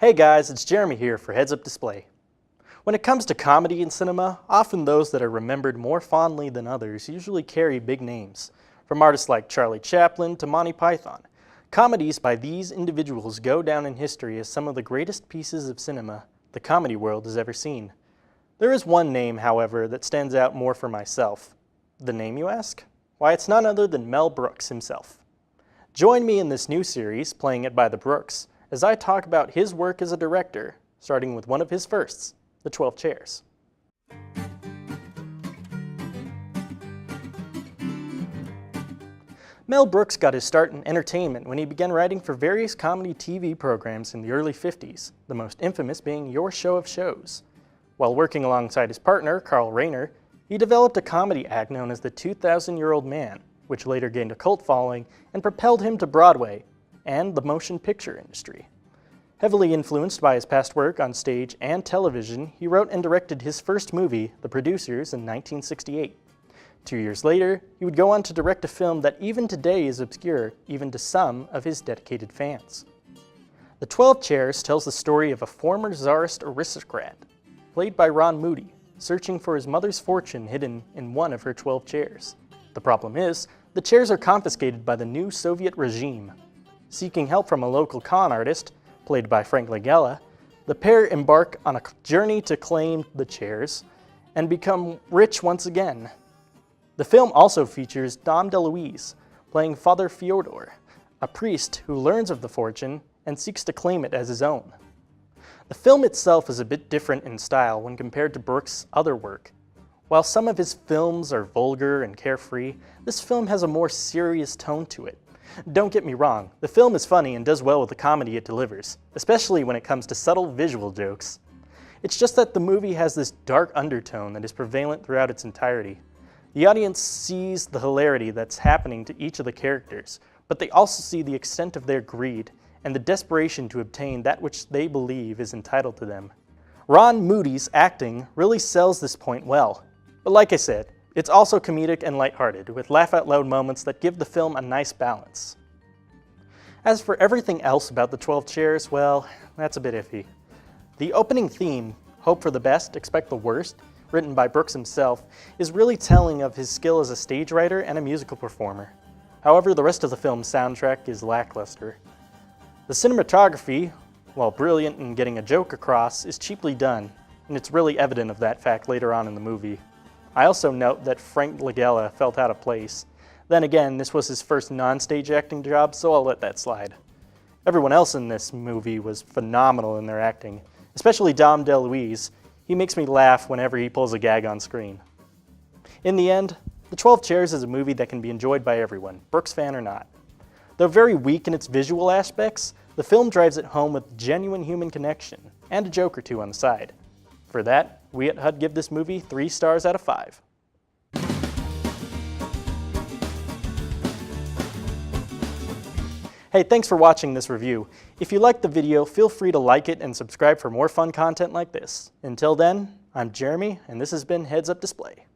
Hey guys, it's Jeremy here for Heads Up Display. When it comes to comedy in cinema, often those that are remembered more fondly than others usually carry big names. From artists like Charlie Chaplin to Monty Python, comedies by these individuals go down in history as some of the greatest pieces of cinema the comedy world has ever seen. There is one name, however, that stands out more for myself. The name, you ask? Why, it's none other than Mel Brooks himself. Join me in this new series, Playing It by the Brooks, as I talk about his work as a director, starting with one of his firsts, The 12 Chairs. Mel Brooks got his start in entertainment when he began writing for various comedy TV programs in the early 50s, the most infamous being Your Show of Shows. While working alongside his partner, Carl Reiner, he developed a comedy act known as The 2,000-Year-Old Man, which later gained a cult following and propelled him to Broadway and the motion picture industry. Heavily influenced by his past work on stage and television, he wrote and directed his first movie, The Producers, in 1968. 2 years later, he would go on to direct a film that even today is obscure, even to some of his dedicated fans. The 12 Chairs tells the story of a former czarist aristocrat, played by Ron Moody, searching for his mother's fortune hidden in one of her 12 chairs. The problem is, the chairs are confiscated by the new Soviet regime. Seeking help from a local con artist, played by Frank Langella, the pair embark on a journey to claim the chairs and become rich once again. The film also features Dom DeLuise, playing Father Fyodor, a priest who learns of the fortune and seeks to claim it as his own. The film itself is a bit different in style when compared to Brooks' other work. While some of his films are vulgar and carefree, this film has a more serious tone to it. Don't get me wrong, the film is funny and does well with the comedy it delivers, especially when it comes to subtle visual jokes. It's just that the movie has this dark undertone that is prevalent throughout its entirety. The audience sees the hilarity that's happening to each of the characters, but they also see the extent of their greed and the desperation to obtain that which they believe is entitled to them. Ron Moody's acting really sells this point well, but like I said, it's also comedic and lighthearted, with laugh-out-loud moments that give the film a nice balance. As for everything else about The 12 Chairs, well, that's a bit iffy. The opening theme, Hope for the Best, Expect the Worst, written by Brooks himself, is really telling of his skill as a stage writer and a musical performer. However, the rest of the film's soundtrack is lackluster. The cinematography, while brilliant in getting a joke across, is cheaply done, and it's really evident of that fact later on in the movie. I also note that Frank Langella felt out of place. Then again, this was his first non-stage acting job, so I'll let that slide. Everyone else in this movie was phenomenal in their acting, especially Dom DeLuise. He makes me laugh whenever he pulls a gag on screen. In the end, The 12 Chairs is a movie that can be enjoyed by everyone, Brooks fan or not. Though very weak in its visual aspects, the film drives it home with genuine human connection, and a joke or two on the side. For that, we at HUD give this movie 3 stars out of 5. Hey, thanks for watching this review. If you liked the video, feel free to like it and subscribe for more fun content like this. Until then, I'm Jeremy, and this has been Heads Up Display.